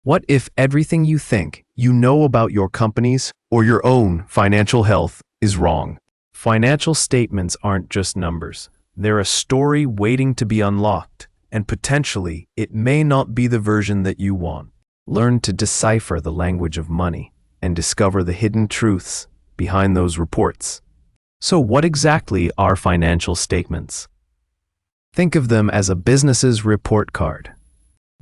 What if everything you think you know about your company's or your own financial health is wrong? Financial statements aren't just numbers. They're a story waiting to be unlocked, and potentially it may not be the version that you want. Learn to decipher the language of money and discover the hidden truths behind those reports. So what exactly are financial statements? Think of them as a business's report card.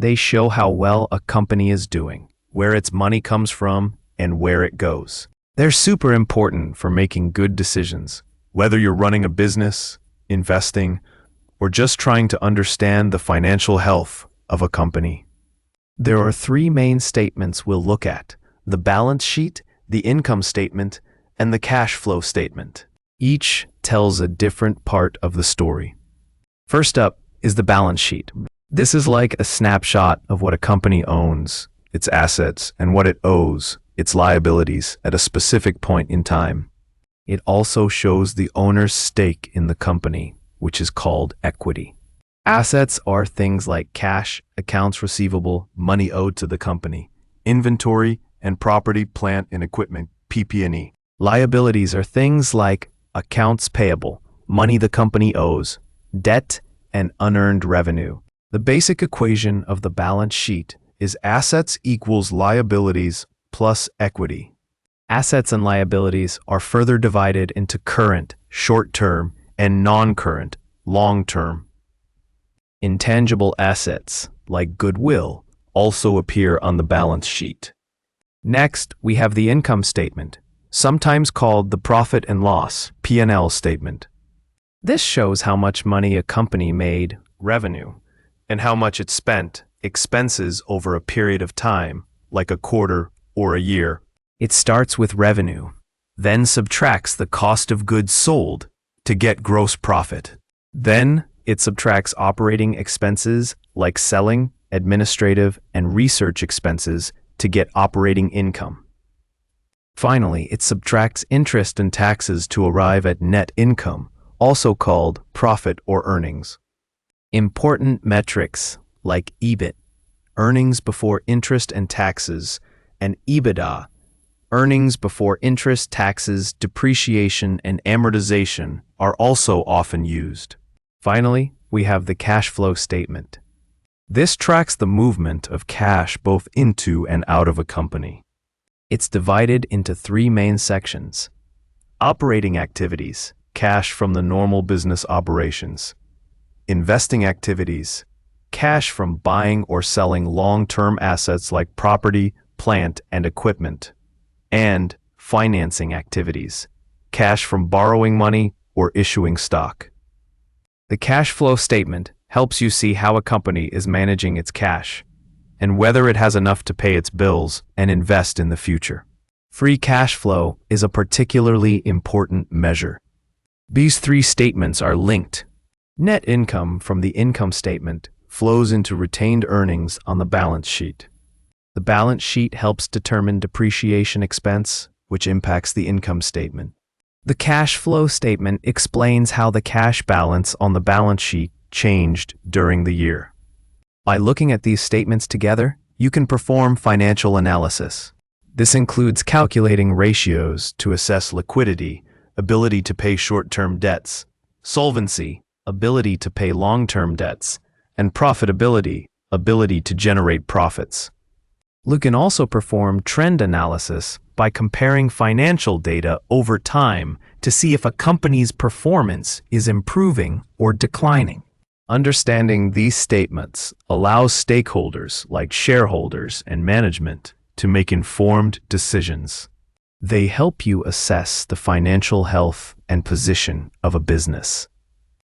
They show how well a company is doing, where its money comes from, and where it goes. They're super important for making good decisions, whether you're running a business, investing, or just trying to understand the financial health of a company. There are three main statements we'll look at: the balance sheet, the income statement, and the cash flow statement. Each tells a different part of the story. First up is the balance sheet. This is like a snapshot of what a company owns, its assets, and what it owes, its liabilities, at a specific point in time. It also shows the owner's stake in the company, which is called equity. Assets are things like cash, accounts receivable, money owed to the company, inventory, and property, plant, and equipment, PP&E. Liabilities are things like accounts payable, money the company owes, debt, and unearned revenue. The basic equation of the balance sheet is assets equals liabilities plus equity. Assets and liabilities are further divided into current, short-term, and non-current, long-term. Intangible assets, like goodwill, also appear on the balance sheet. Next, we have the income statement, sometimes called the profit and loss, P&L statement. This shows how much money a company made, revenue, and how much it spent, expenses, over a period of time, like a quarter or a year. It starts with revenue, then subtracts the cost of goods sold to get gross profit. Then it subtracts operating expenses like selling, administrative, and research expenses to get operating income. Finally, it subtracts interest and taxes to arrive at net income, also called profit or earnings. Important metrics like EBIT, earnings before interest and taxes, and EBITDA, earnings before interest, taxes, depreciation, and amortization, are also often used. Finally, we have the cash flow statement. This tracks the movement of cash both into and out of a company. It's divided into three main sections: operating activities, cash from the normal business operations; investing activities, cash from buying or selling long-term assets like property, plant, and equipment; and financing activities, cash from borrowing money or issuing stock. The cash flow statement helps you see how a company is managing its cash and whether it has enough to pay its bills and invest in the future. Free cash flow is a particularly important measure. These three statements are linked. Net income from the income statement flows into retained earnings on the balance sheet. The balance sheet helps determine depreciation expense, which impacts the income statement. The cash flow statement explains how the cash balance on the balance sheet changed during the year. By looking at these statements together, you can perform financial analysis. This includes calculating ratios to assess liquidity, ability to pay short-term debts, solvency, ability to pay long-term debts, and profitability, ability to generate profits. You can also perform trend analysis by comparing financial data over time to see if a company's performance is improving or declining. Understanding these statements allows stakeholders like shareholders and management to make informed decisions. They help you assess the financial health and position of a business.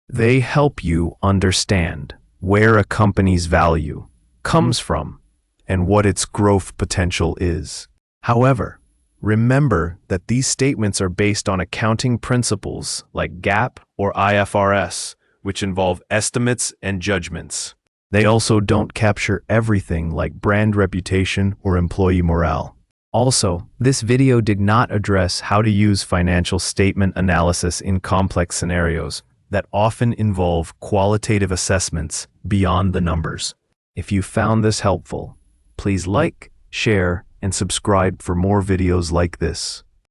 They help you understand where a company's value comes from and what its growth potential is. However, remember that these statements are based on accounting principles like GAAP or IFRS, which involve estimates and judgments. They also don't capture everything like brand reputation or employee morale. Also, this video did not address how to use financial statement analysis in complex scenarios that often involve qualitative assessments beyond the numbers. If you found this helpful, Please like, share, and subscribe for more videos like this.